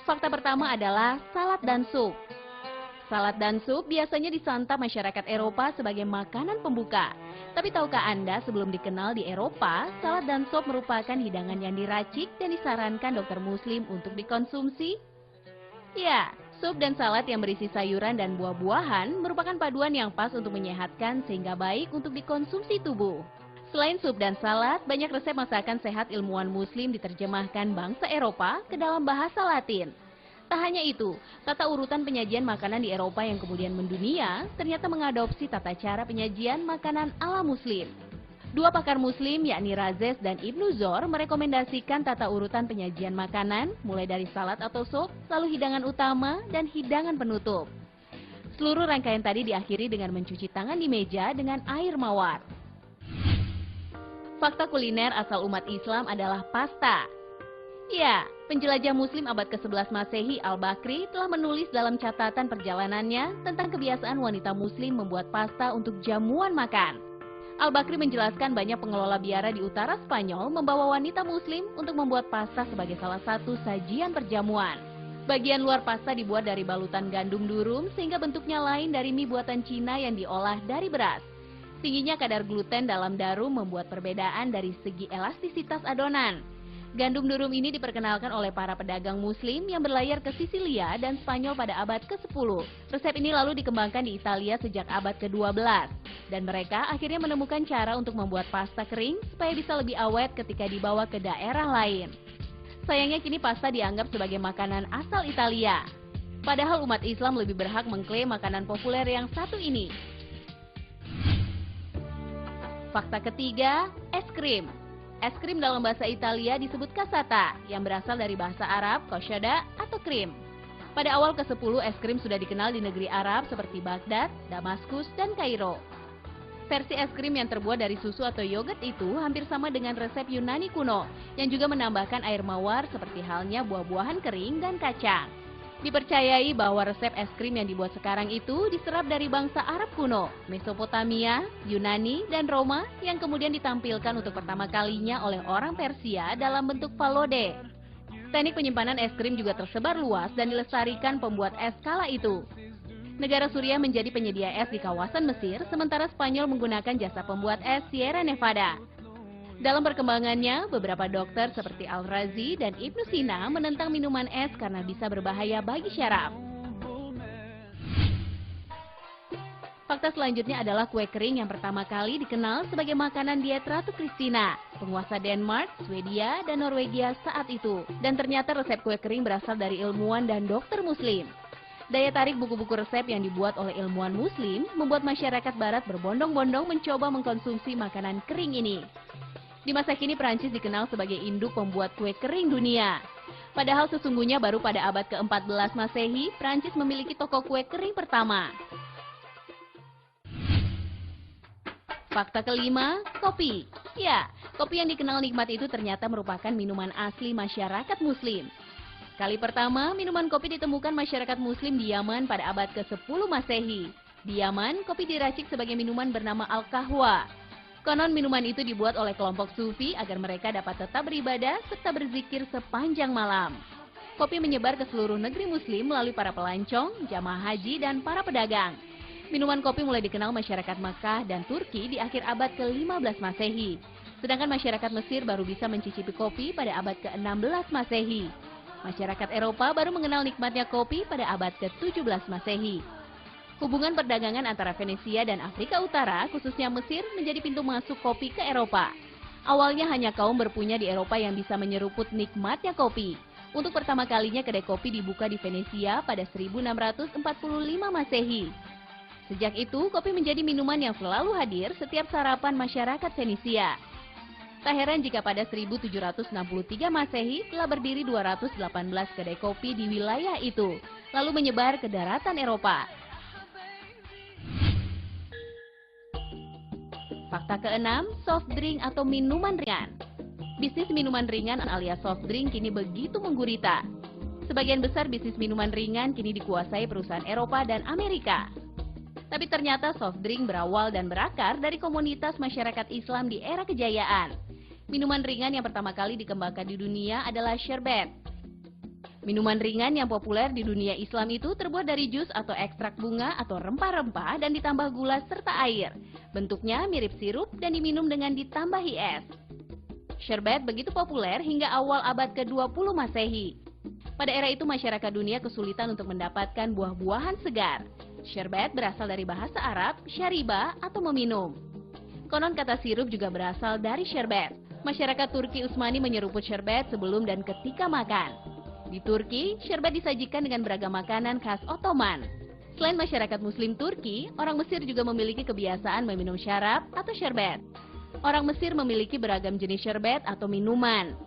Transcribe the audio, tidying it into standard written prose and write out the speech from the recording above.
Fakta pertama adalah salad dan sup. Salad dan sup biasanya disantap masyarakat Eropa sebagai makanan pembuka. Tapi tahukah Anda sebelum dikenal di Eropa, salad dan sup merupakan hidangan yang diracik dan disarankan dokter muslim untuk dikonsumsi? Ya, sup dan salad yang berisi sayuran dan buah-buahan merupakan paduan yang pas untuk menyehatkan sehingga baik untuk dikonsumsi tubuh. Selain sup dan salad, banyak resep masakan sehat ilmuwan muslim diterjemahkan bangsa Eropa ke dalam bahasa Latin. Tak hanya itu, tata urutan penyajian makanan di Eropa yang kemudian mendunia ternyata mengadopsi tata cara penyajian makanan ala muslim. Dua pakar muslim yakni Razes dan Ibnu Zor merekomendasikan tata urutan penyajian makanan mulai dari salad atau sup, lalu hidangan utama dan hidangan penutup. Seluruh rangkaian tadi diakhiri dengan mencuci tangan di meja dengan air mawar. Fakta kuliner asal umat Islam adalah pasta. Ya, penjelajah muslim abad ke-11 Masehi Al-Bakri telah menulis dalam catatan perjalanannya tentang kebiasaan wanita muslim membuat pasta untuk jamuan makan. Al-Bakri menjelaskan banyak pengelola biara di utara Spanyol membawa wanita muslim untuk membuat pasta sebagai salah satu sajian perjamuan. Bagian luar pasta dibuat dari balutan gandum durum sehingga bentuknya lain dari mie buatan Cina yang diolah dari beras. Tingginya kadar gluten dalam darum membuat perbedaan dari segi elastisitas adonan. Gandum durum ini diperkenalkan oleh para pedagang muslim yang berlayar ke Sisilia dan Spanyol pada abad ke-10. Resep ini lalu dikembangkan di Italia sejak abad ke-12. Dan mereka akhirnya menemukan cara untuk membuat pasta kering supaya bisa lebih awet ketika dibawa ke daerah lain. Sayangnya kini pasta dianggap sebagai makanan asal Italia. Padahal umat Islam lebih berhak mengklaim makanan populer yang satu ini. Fakta ketiga, es krim. Es krim dalam bahasa Italia disebut cassata, yang berasal dari bahasa Arab, koshada, atau krim. Pada awal ke-10, es krim sudah dikenal di negeri Arab seperti Baghdad, Damaskus, dan Kairo. Versi es krim yang terbuat dari susu atau yogurt itu hampir sama dengan resep Yunani kuno, yang juga menambahkan air mawar seperti halnya buah-buahan kering dan kacang. Dipercayai bahwa resep es krim yang dibuat sekarang itu diserap dari bangsa Arab kuno, Mesopotamia, Yunani, dan Roma yang kemudian ditampilkan untuk pertama kalinya oleh orang Persia dalam bentuk palode. Teknik penyimpanan es krim juga tersebar luas dan dilestarikan pembuat es kala itu. Negara Suriah menjadi penyedia es di kawasan Mesir, sementara Spanyol menggunakan jasa pembuat es Sierra Nevada. Dalam perkembangannya, beberapa dokter seperti Al-Razi dan Ibnu Sina menentang minuman es karena bisa berbahaya bagi syaraf. Fakta selanjutnya adalah kue kering yang pertama kali dikenal sebagai makanan diet Ratu Kristina, penguasa Denmark, Swedia, dan Norwegia saat itu. Dan ternyata resep kue kering berasal dari ilmuwan dan dokter muslim. Daya tarik buku-buku resep yang dibuat oleh ilmuwan muslim membuat masyarakat barat berbondong-bondong mencoba mengkonsumsi makanan kering ini. Di masa kini Prancis dikenal sebagai induk pembuat kue kering dunia. Padahal sesungguhnya baru pada abad ke-14 Masehi, Prancis memiliki toko kue kering pertama. Fakta kelima, kopi. Ya, kopi yang dikenal nikmat itu ternyata merupakan minuman asli masyarakat muslim. Kali pertama, minuman kopi ditemukan masyarakat muslim di Yaman pada abad ke-10 Masehi. Di Yaman, kopi diracik sebagai minuman bernama al-kahwa. Konon minuman itu dibuat oleh kelompok sufi agar mereka dapat tetap beribadah serta berzikir sepanjang malam. Kopi menyebar ke seluruh negeri muslim melalui para pelancong, jamaah haji, dan para pedagang. Minuman kopi mulai dikenal masyarakat Makkah dan Turki di akhir abad ke-15 Masehi. Sedangkan masyarakat Mesir baru bisa mencicipi kopi pada abad ke-16 Masehi. Masyarakat Eropa baru mengenal nikmatnya kopi pada abad ke-17 Masehi. Hubungan perdagangan antara Venesia dan Afrika Utara, khususnya Mesir, menjadi pintu masuk kopi ke Eropa. Awalnya hanya kaum berpunya di Eropa yang bisa menyeruput nikmatnya kopi. Untuk pertama kalinya kedai kopi dibuka di Venesia pada 1645 Masehi. Sejak itu, kopi menjadi minuman yang selalu hadir setiap sarapan masyarakat Venesia. Tak heran jika pada 1763 Masehi telah berdiri 218 kedai kopi di wilayah itu, lalu menyebar ke daratan Eropa. Fakta keenam, soft drink atau minuman ringan. Bisnis minuman ringan alias soft drink kini begitu menggurita. Sebagian besar bisnis minuman ringan kini dikuasai perusahaan Eropa dan Amerika. Tapi ternyata soft drink berawal dan berakar dari komunitas masyarakat Islam di era kejayaan. Minuman ringan yang pertama kali dikembangkan di dunia adalah sherbet. Minuman ringan yang populer di dunia Islam itu terbuat dari jus atau ekstrak bunga atau rempah-rempah dan ditambah gula serta air. Bentuknya mirip sirup dan diminum dengan ditambahi es. Sherbet begitu populer hingga awal abad ke-20 Masehi. Pada era itu masyarakat dunia kesulitan untuk mendapatkan buah-buahan segar. Sherbet berasal dari bahasa Arab, syariba atau meminum. Konon kata sirup juga berasal dari sherbet. Masyarakat Turki Utsmani menyeruput sherbet sebelum dan ketika makan. Di Turki, sherbet disajikan dengan beragam makanan khas Ottoman. Selain masyarakat Muslim Turki, orang Mesir juga memiliki kebiasaan meminum syarab atau sherbet. Orang Mesir memiliki beragam jenis sherbet atau minuman.